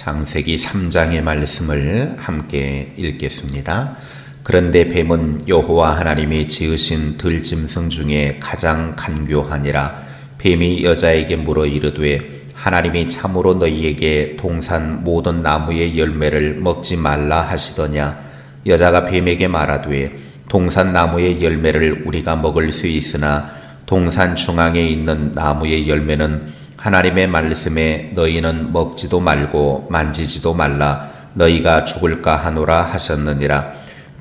창세기 3장의 말씀을 함께 읽겠습니다. 그런데 뱀은 여호와 하나님이 지으신 들짐승 중에 가장 간교하니라. 뱀이 여자에게 물어 이르되 하나님이 참으로 너희에게 동산 모든 나무의 열매를 먹지 말라 하시더냐. 여자가 뱀에게 말하되 동산 나무의 열매를 우리가 먹을 수 있으나 동산 중앙에 있는 나무의 열매는 하나님의 말씀에 너희는 먹지도 말고 만지지도 말라 너희가 죽을까 하노라 하셨느니라.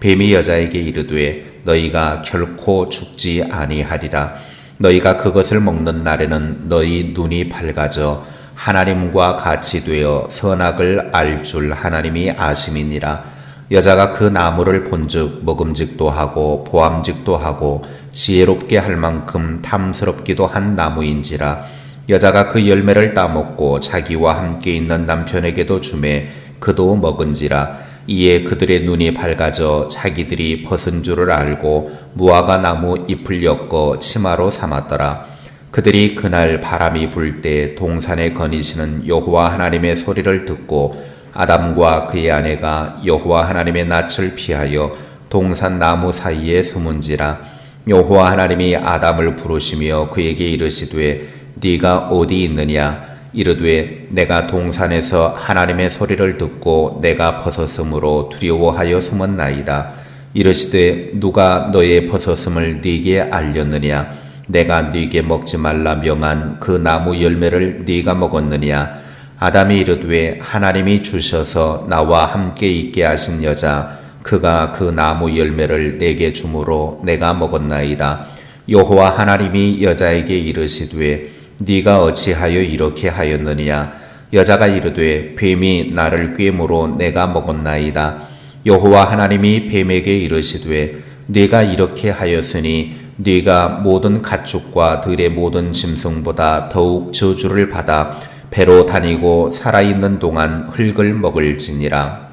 뱀이 여자에게 이르되 너희가 결코 죽지 아니하리라. 너희가 그것을 먹는 날에는 너희 눈이 밝아져 하나님과 같이 되어 선악을 알 줄 하나님이 아심이니라. 여자가 그 나무를 본즉 먹음직도 하고 보암직도 하고 지혜롭게 할 만큼 탐스럽기도 한 나무인지라. 여자가 그 열매를 따먹고 자기와 함께 있는 남편에게도 주매 그도 먹은지라. 이에 그들의 눈이 밝아져 자기들이 벗은 줄을 알고 무화과 나무 잎을 엮어 치마로 삼았더라. 그들이 그날 바람이 불 때 동산에 거니시는 여호와 하나님의 소리를 듣고 아담과 그의 아내가 여호와 하나님의 낯을 피하여 동산 나무 사이에 숨은지라. 여호와 하나님이 아담을 부르시며 그에게 이르시되 네가 어디 있느냐. 이르되 내가 동산에서 하나님의 소리를 듣고 내가 벗었으므로 두려워하여 숨었나이다. 이르시되 누가 너의 벗었음을 네게 알렸느냐. 내가 네게 먹지 말라 명한 그 나무 열매를 네가 먹었느냐. 아담이 이르되 하나님이 주셔서 나와 함께 있게 하신 여자 그가 그 나무 열매를 내게 주므로 내가 먹었나이다. 여호와 하나님이 여자에게 이르시되 네가 어찌하여 이렇게 하였느냐. 여자가 이르되 뱀이 나를 꾀므로 내가 먹었나이다. 여호와 하나님이 뱀에게 이르시되 네가 이렇게 하였으니 네가 모든 가축과 들의 모든 짐승보다 더욱 저주를 받아 배로 다니고 살아있는 동안 흙을 먹을지니라.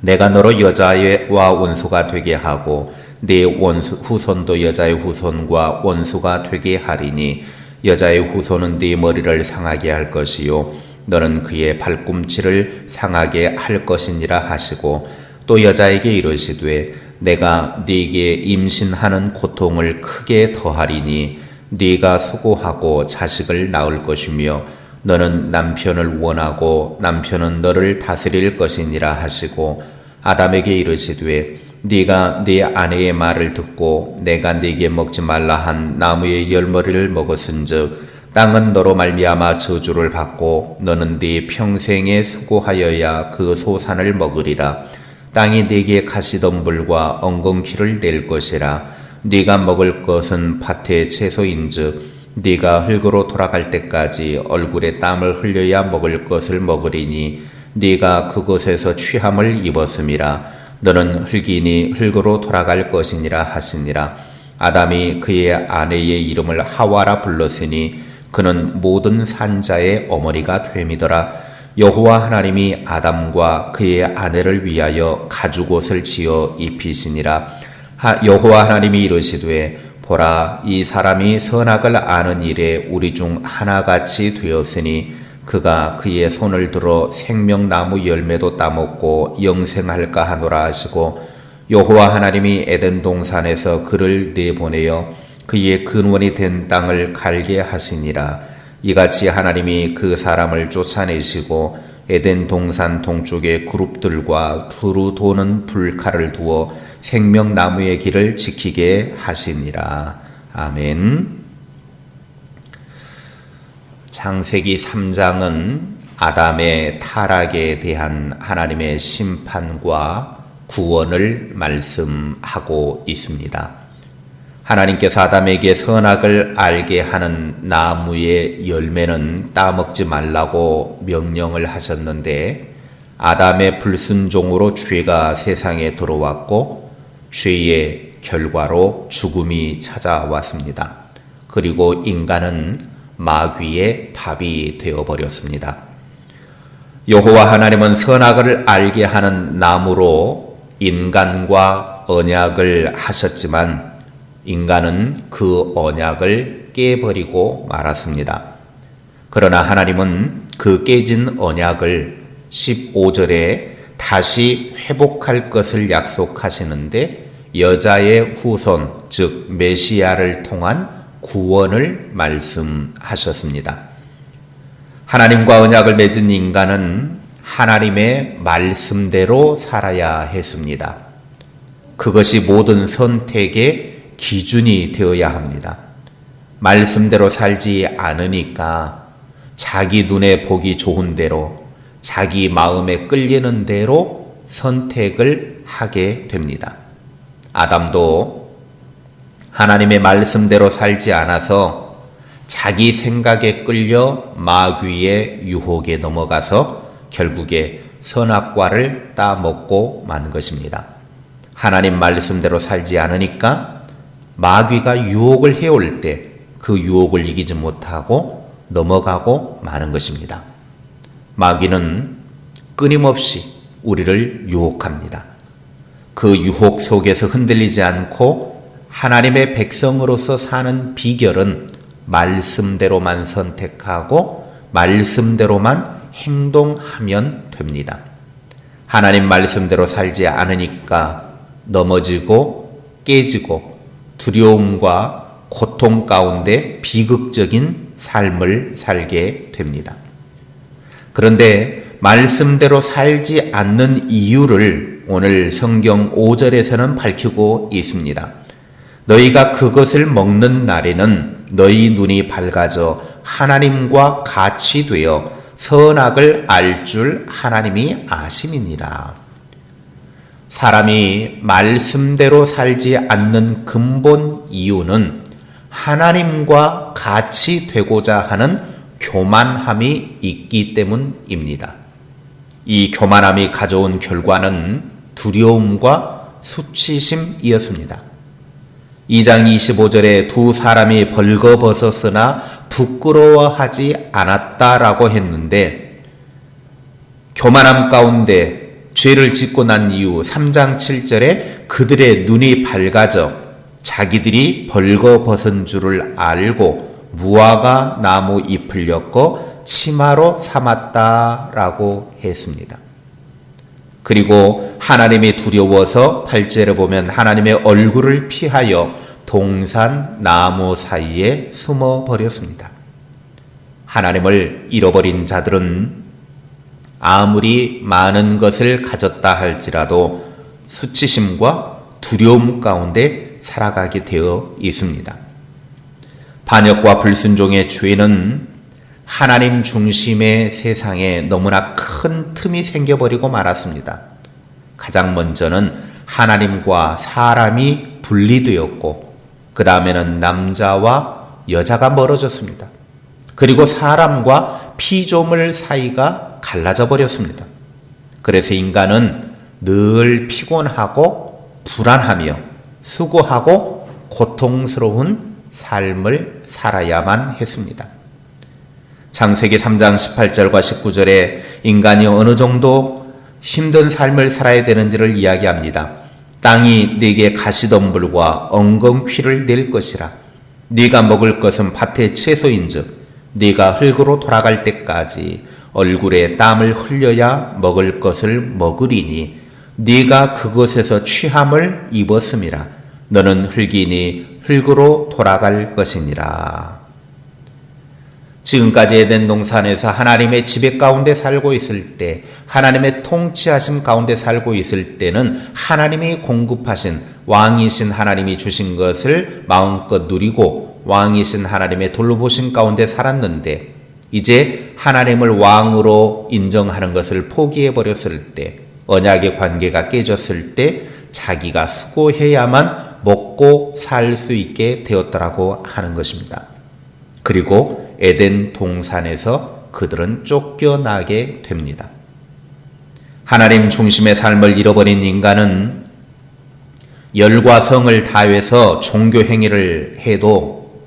내가 너로 여자와 원수가 되게 하고 네 후손도 여자의 후손과 원수가 되게 하리니 여자의 후손은 네 머리를 상하게 할 것이요 너는 그의 발꿈치를 상하게 할 것이니라 하시고 또 여자에게 이르시되 내가 네게 임신하는 고통을 크게 더하리니 네가 수고하고 자식을 낳을 것이며 너는 남편을 원하고 남편은 너를 다스릴 것이니라 하시고 아담에게 이르시되 네가 네 아내의 말을 듣고 내가 네게 먹지 말라 한 나무의 열매를 먹었은즉 땅은 너로 말미암아 저주를 받고 너는 네 평생에 수고하여야 그 소산을 먹으리라. 땅이 네게 가시덤불과 엉겅퀴를 낼 것이라. 네가 먹을 것은 밭의 채소인즉 네가 흙으로 돌아갈 때까지 얼굴에 땀을 흘려야 먹을 것을 먹으리니 네가 그곳에서 취함을 입었음이라. 너는 흙이니 흙으로 돌아갈 것이니라 하시니라. 아담이 그의 아내의 이름을 하와라 불렀으니 그는 모든 산자의 어머니가 됨이더라. 여호와 하나님이 아담과 그의 아내를 위하여 가죽옷을 지어 입히시니라. 여호와 하나님이 이르시되 보라 이 사람이 선악을 아는 일에 우리 중 하나같이 되었으니 그가 그의 손을 들어 생명나무 열매도 따먹고 영생할까 하노라 하시고 여호와 하나님이 에덴 동산에서 그를 내보내어 그의 근원이 된 땅을 갈게 하시니라. 이같이 하나님이 그 사람을 쫓아내시고 에덴 동산 동쪽에 그룹들과 두루 도는 불칼을 두어 생명나무의 길을 지키게 하시니라. 아멘. 창세기 3장은 아담의 타락에 대한 하나님의 심판과 구원을 말씀하고 있습니다. 하나님께서 아담에게 선악을 알게 하는 나무의 열매는 따먹지 말라고 명령을 하셨는데 아담의 불순종으로 죄가 세상에 들어왔고 죄의 결과로 죽음이 찾아왔습니다. 그리고 인간은 마귀의 밥이 되어버렸습니다. 여호와 하나님은 선악을 알게 하는 나무로 인간과 언약을 하셨지만 인간은 그 언약을 깨버리고 말았습니다. 그러나 하나님은 그 깨진 언약을 15절에 다시 회복할 것을 약속하시는데 여자의 후손, 즉 메시아를 통한 구원을 말씀하셨습니다. 하나님과 언약을 맺은 인간은 하나님의 말씀대로 살아야 했습니다. 그것이 모든 선택의 기준이 되어야 합니다. 말씀대로 살지 않으니까 자기 눈에 보기 좋은 대로, 자기 마음에 끌리는 대로 선택을 하게 됩니다. 아담도 하나님의 말씀대로 살지 않아서 자기 생각에 끌려 마귀의 유혹에 넘어가서 결국에 선악과를 따먹고 만 것입니다. 하나님 말씀대로 살지 않으니까 마귀가 유혹을 해올 때 그 유혹을 이기지 못하고 넘어가고 마는 것입니다. 마귀는 끊임없이 우리를 유혹합니다. 그 유혹 속에서 흔들리지 않고 하나님의 백성으로서 사는 비결은 말씀대로만 선택하고 말씀대로만 행동하면 됩니다. 하나님 말씀대로 살지 않으니까 넘어지고 깨지고 두려움과 고통 가운데 비극적인 삶을 살게 됩니다. 그런데 말씀대로 살지 않는 이유를 오늘 성경 5절에서는 밝히고 있습니다. 너희가 그것을 먹는 날에는 너희 눈이 밝아져 하나님과 같이 되어 선악을 알 줄 하나님이 아심이니라. 사람이 말씀대로 살지 않는 근본 이유는 하나님과 같이 되고자 하는 교만함이 있기 때문입니다. 이 교만함이 가져온 결과는 두려움과 수치심이었습니다. 2장 25절에 두 사람이 벌거벗었으나 부끄러워하지 않았다라고 했는데 교만함 가운데 죄를 짓고 난 이후 3장 7절에 그들의 눈이 밝아져 자기들이 벌거벗은 줄을 알고 무화과 나무 잎을 엮어 치마로 삼았다라고 했습니다. 그리고 하나님이 두려워서 8절에 보면 하나님의 얼굴을 피하여 동산 나무 사이에 숨어 버렸습니다. 하나님을 잃어버린 자들은 아무리 많은 것을 가졌다 할지라도 수치심과 두려움 가운데 살아가게 되어 있습니다. 반역과 불순종의 죄는 하나님 중심의 세상에 너무나 큰 틈이 생겨버리고 말았습니다. 가장 먼저는 하나님과 사람이 분리되었고 그 다음에는 남자와 여자가 멀어졌습니다. 그리고 사람과 피조물 사이가 갈라져 버렸습니다. 그래서 인간은 늘 피곤하고 불안하며 수고하고 고통스러운 삶을 살아야만 했습니다. 창세기 3장 18절과 19절에 인간이 어느 정도 힘든 삶을 살아야 되는지를 이야기합니다. 땅이 네게 가시덤불과 엉겅퀴를 낼 것이라. 네가 먹을 것은 밭의 채소인즉 네가 흙으로 돌아갈 때까지 얼굴에 땀을 흘려야 먹을 것을 먹으리니 네가 그곳에서 취함을 입었음이라. 너는 흙이니 흙으로 돌아갈 것이니라. 지금까지 에덴 동산에서 하나님의 지배 가운데 살고 있을 때, 하나님의 통치하심 가운데 살고 있을 때는 하나님이 공급하신 왕이신 하나님이 주신 것을 마음껏 누리고 왕이신 하나님의 돌보심 가운데 살았는데 이제 하나님을 왕으로 인정하는 것을 포기해버렸을 때, 언약의 관계가 깨졌을 때 자기가 수고해야만 먹고 살 수 있게 되었더라고 하는 것입니다. 그리고 에덴 동산에서 그들은 쫓겨나게 됩니다. 하나님 중심의 삶을 잃어버린 인간은 열과 성을 다해서 종교 행위를 해도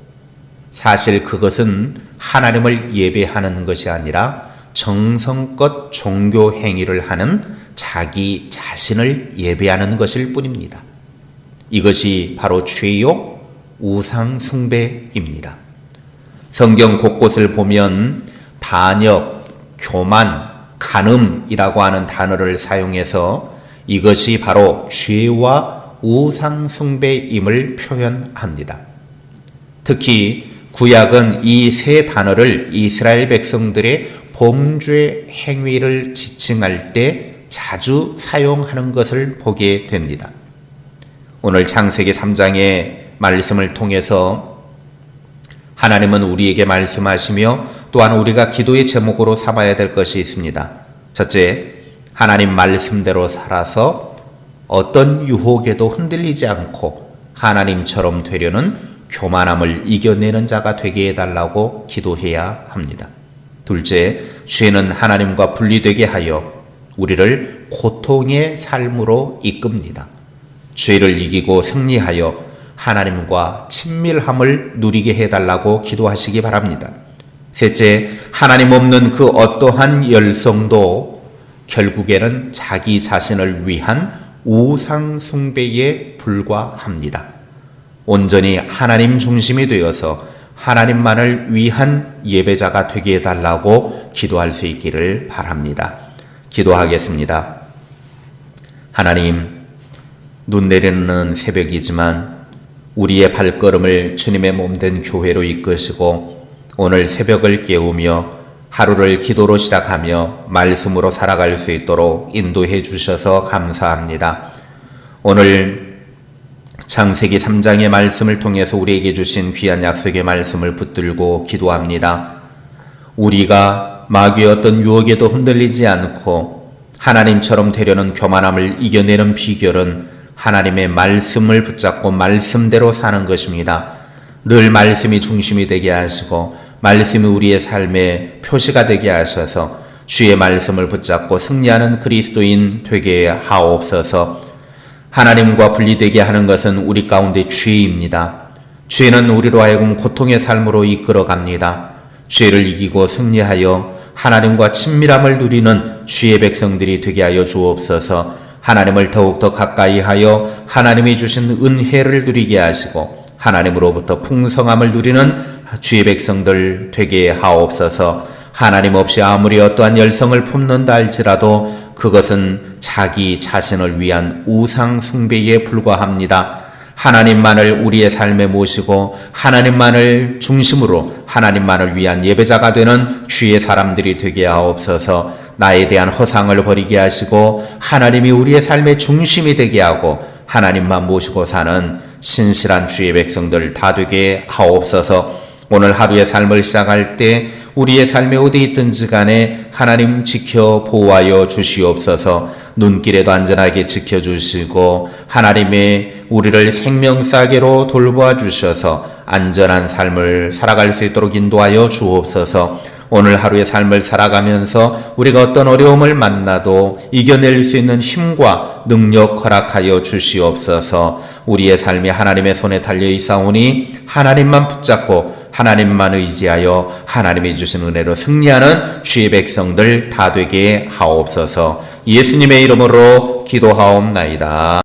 사실 그것은 하나님을 예배하는 것이 아니라 정성껏 종교 행위를 하는 자기 자신을 예배하는 것일 뿐입니다. 이것이 바로 죄요 우상 숭배입니다. 성경 곳곳을 보면 반역, 교만, 간음이라고 하는 단어를 사용해서 이것이 바로 죄와 우상 숭배임을 표현합니다. 특히 구약은 이 세 단어를 이스라엘 백성들의 범죄 행위를 지칭할 때 자주 사용하는 것을 보게 됩니다. 오늘 창세기 3장의 말씀을 통해서 하나님은 우리에게 말씀하시며 또한 우리가 기도의 제목으로 삼아야 될 것이 있습니다. 첫째, 하나님 말씀대로 살아서 어떤 유혹에도 흔들리지 않고 하나님처럼 되려는 교만함을 이겨내는 자가 되게 해달라고 기도해야 합니다. 둘째, 죄는 하나님과 분리되게 하여 우리를 고통의 삶으로 이끕니다. 죄를 이기고 승리하여 하나님과 친밀함을 누리게 해달라고 기도하시기 바랍니다. 셋째, 하나님 없는 그 어떠한 열성도 결국에는 자기 자신을 위한 우상 숭배에 불과합니다. 온전히 하나님 중심이 되어서 하나님만을 위한 예배자가 되게 해달라고 기도할 수 있기를 바랍니다. 기도하겠습니다. 하나님, 눈 내리는 새벽이지만 우리의 발걸음을 주님의 몸된 교회로 이끄시고 오늘 새벽을 깨우며 하루를 기도로 시작하며 말씀으로 살아갈 수 있도록 인도해 주셔서 감사합니다. 오늘 창세기 3장의 말씀을 통해서 우리에게 주신 귀한 약속의 말씀을 붙들고 기도합니다. 우리가 마귀의 어떤 유혹에도 흔들리지 않고 하나님처럼 되려는 교만함을 이겨내는 비결은 하나님의 말씀을 붙잡고 말씀대로 사는 것입니다. 늘 말씀이 중심이 되게 하시고 말씀이 우리의 삶의 표시가 되게 하셔서 주의 말씀을 붙잡고 승리하는 그리스도인 되게 하옵소서. 하나님과 분리되게 하는 것은 우리 가운데 죄입니다. 죄는 우리로 하여금 고통의 삶으로 이끌어갑니다. 죄를 이기고 승리하여 하나님과 친밀함을 누리는 주의 백성들이 되게 하여 주옵소서. 하나님을 더욱더 가까이 하여 하나님이 주신 은혜를 누리게 하시고 하나님으로부터 풍성함을 누리는 주의 백성들 되게 하옵소서. 하나님 없이 아무리 어떠한 열성을 품는다 할지라도 그것은 자기 자신을 위한 우상 숭배에 불과합니다. 하나님만을 우리의 삶에 모시고 하나님만을 중심으로 하나님만을 위한 예배자가 되는 주의 사람들이 되게 하옵소서. 나에 대한 허상을 버리게 하시고 하나님이 우리의 삶의 중심이 되게 하고 하나님만 모시고 사는 신실한 주의 백성들 다 되게 하옵소서. 오늘 하루의 삶을 시작할 때 우리의 삶에 어디 있든지 간에 하나님 지켜 보호하여 주시옵소서. 눈길에도 안전하게 지켜주시고 하나님의 우리를 생명싸개로 돌보아 주셔서 안전한 삶을 살아갈 수 있도록 인도하여 주옵소서. 오늘 하루의 삶을 살아가면서 우리가 어떤 어려움을 만나도 이겨낼 수 있는 힘과 능력 허락하여 주시옵소서. 우리의 삶이 하나님의 손에 달려 있사오니 하나님만 붙잡고 하나님만 의지하여 하나님이 주신 은혜로 승리하는 주의 백성들 다 되게 하옵소서. 예수님의 이름으로 기도하옵나이다.